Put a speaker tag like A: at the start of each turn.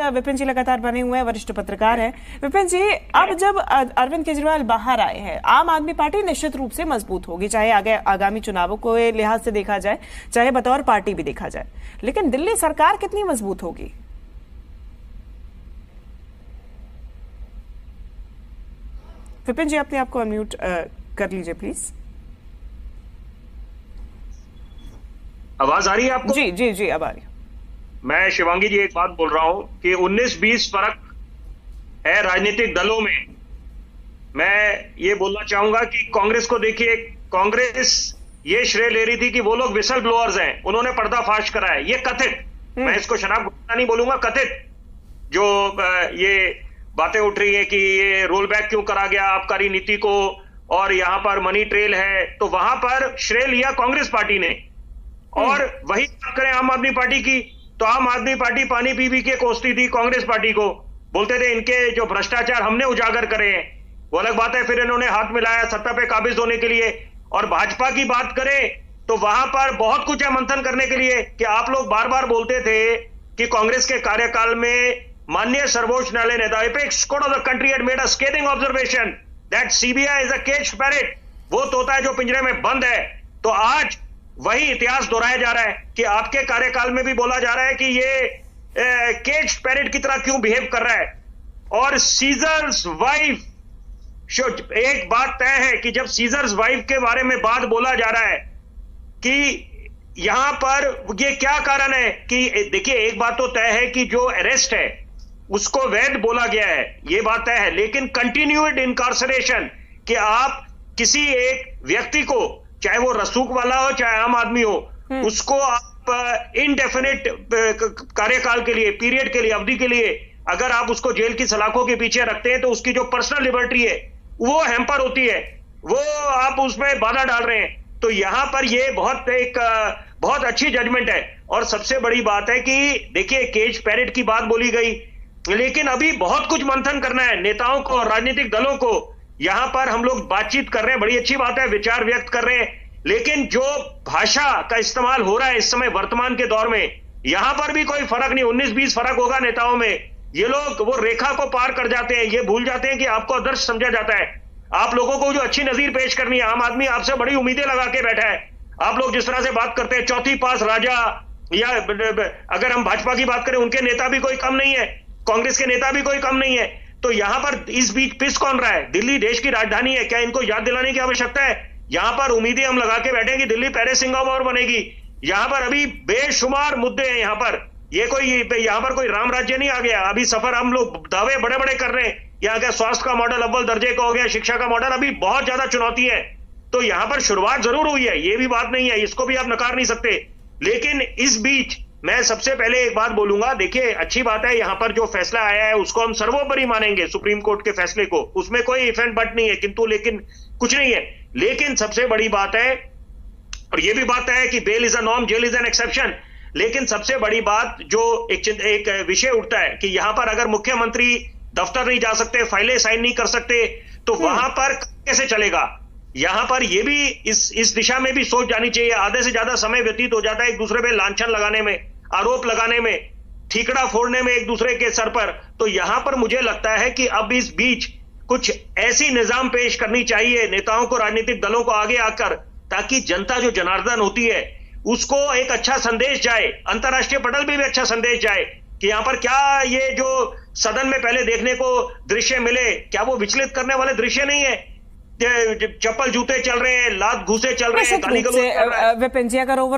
A: विपिन जी लगातार बने हुए हैं, वरिष्ठ पत्रकार हैं। विपिन जी, अब जब अरविंद केजरीवाल बाहर आए हैं, आम आदमी पार्टी निश्चित रूप से मजबूत होगी, चाहे आगे आगामी चुनावों को लिहाज से देखा जाए, चाहे बतौर पार्टी भी देखा जाए। लेकिन दिल्ली सरकार कितनी मजबूत होगी? विपिन जी, अपने आप को अनम्यूट कर लीजिए प्लीज।
B: आवाज आ रही है आपको?
A: जी जी जी, अब आ रही है।
B: मैं शिवांगी जी एक बात बोल रहा हूं कि 19-20 फर्क है राजनीतिक दलों में। मैं ये बोलना चाहूंगा कि कांग्रेस को देखिए, कांग्रेस ये श्रेय ले रही थी कि वो लोग विसल ब्लोअर्स हैं, उन्होंने पर्दाफाश करा है। ये कथित, मैं इसको शराब घोटाला नहीं बोलूंगा, कथित जो ये बातें उठ रही है कि ये रोल बैक क्यों करा गया आबकारी नीति को, और यहां पर मनी ट्रेल है, तो वहां पर श्रेय लिया कांग्रेस पार्टी ने। और वही बात करें आम आदमी पार्टी की, तो आम आदमी पार्टी पानी पी पी के कोसती थी कांग्रेस पार्टी को, बोलते थे इनके जो भ्रष्टाचार हमने उजागर करे हैं। वो अलग बात है, फिर इन्होंने हाथ मिलाया सत्ता पे काबिज होने के लिए। और भाजपा की बात करें तो वहां पर बहुत कुछ है मंथन करने के लिए, कि आप लोग बार बार बोलते थे कि कांग्रेस के कार्यकाल में माननीय सर्वोच्च न्यायालय ने the apex court of the country had made a scathing observation that CBI is a cage parrot, वो तोता है जो पिंजरे में बंद है। तो आज वही इतिहास दोहराया जा रहा है कि आपके कार्यकाल में भी बोला जा रहा है कि ये केज पैरेट की तरह क्यों बिहेव कर रहा है। और सीजर्स वाइफ, एक बात तय है कि जब सीजर्स वाइफ के बारे में बात बोला जा रहा है कि यहां पर ये क्या कारण है, कि देखिए एक बात तो तय है कि जो अरेस्ट है उसको वैध बोला गया है, ये बात तय है। लेकिन कंटिन्यूड इनकार्सरेशन, कि आप किसी एक व्यक्ति को, चाहे वो रसूख वाला हो चाहे आम आदमी हो, उसको आप इनडेफिनिट कार्यकाल के लिए, पीरियड के लिए, अवधि के लिए अगर आप उसको जेल की सलाखों के पीछे रखते हैं तो उसकी जो पर्सनल लिबर्टी है वो हैम्पर होती है, वो आप उसमें बाधा डाल रहे हैं। तो यहां पर ये बहुत अच्छी जजमेंट है। और सबसे बड़ी बात है कि देखिए केज पैरेट की बात बोली गई, लेकिन अभी बहुत कुछ मंथन करना है नेताओं को और राजनीतिक दलों को। यहां पर हम लोग बातचीत कर रहे हैं, बड़ी अच्छी बात है, विचार व्यक्त कर रहे हैं, लेकिन जो भाषा का इस्तेमाल हो रहा है इस समय वर्तमान के दौर में, यहां पर भी कोई फर्क नहीं, 19-20 फर्क होगा नेताओं में। ये लोग वो रेखा को पार कर जाते हैं, ये भूल जाते हैं कि आपको आदर्श समझा जाता है। आप लोगों को जो अच्छी नजीर पेश करनी है, आम आदमी आपसे बड़ी उम्मीदें लगा के बैठा है। आप लोग जिस तरह से बात करते हैं चौथी पास राजा, या अगर हम भाजपा की बात करें उनके नेता भी कोई कम नहीं है, कांग्रेस के नेता भी कोई कम नहीं है। तो यहां पर इस बीच पिस कौन रहा है? दिल्ली देश की राजधानी है, क्या इनको याद दिलाने की आवश्यकता है? यहां पर उम्मीदें हम लगा के बैठे कि दिल्ली पेरिस सिंगापुर बनेगी। यहां पर अभी बेशुमार मुद्दे हैं, यहां पर कोई राम राज्य नहीं आ गया। अभी सफर हम लोग दावे बड़े बड़े कर रहे हैं, यहाँ का स्वास्थ्य का मॉडल अव्वल दर्जे का हो गया, शिक्षा का मॉडल, अभी बहुत ज्यादा चुनौती है। तो यहां पर शुरुआत जरूर हुई है, ये भी बात नहीं है, इसको भी आप नकार नहीं सकते। लेकिन इस बीच मैं सबसे पहले एक बात बोलूंगा, देखिए अच्छी बात है यहां पर जो फैसला आया है उसको हम सर्वोपरि मानेंगे, सुप्रीम कोर्ट के फैसले को, उसमें कोई इफ एंड बट नहीं है, किंतु लेकिन कुछ नहीं है। लेकिन सबसे बड़ी बात है, और ये भी बात है कि bail is a norm, jail is an exception. लेकिन सबसे बड़ी बात जो एक विषय उठता है कि यहां पर अगर मुख्यमंत्री दफ्तर नहीं जा सकते, फाइलें साइन नहीं कर सकते, तो वहां पर कैसे चलेगा? यहां पर ये भी इस दिशा में भी सोच जानी चाहिए। आधे से ज्यादा समय व्यतीत हो जाता है एक दूसरे पे लांछन लगाने में, आरोप लगाने में, ठीकड़ा फोड़ने में एक दूसरे के सर पर। तो यहां पर मुझे लगता है कि अब इस बीच कुछ ऐसी निजाम पेश करनी चाहिए नेताओं को, राजनीतिक दलों को आगे आकर, ताकि जनता जो जनार्दन होती है उसको एक अच्छा संदेश जाए, अंतर्राष्ट्रीय पटल पे भी अच्छा संदेश जाए कि यहां पर क्या ये जो सदन में पहले देखने को दृश्य मिले, क्या वो विचलित करने वाले दृश्य नहीं है? चप्पल जूते चल रहे हैं, लात घूसे चल रहे हैं, गाली गलौज चल रहा है।
A: विपिन जी, अगर ओवरऑल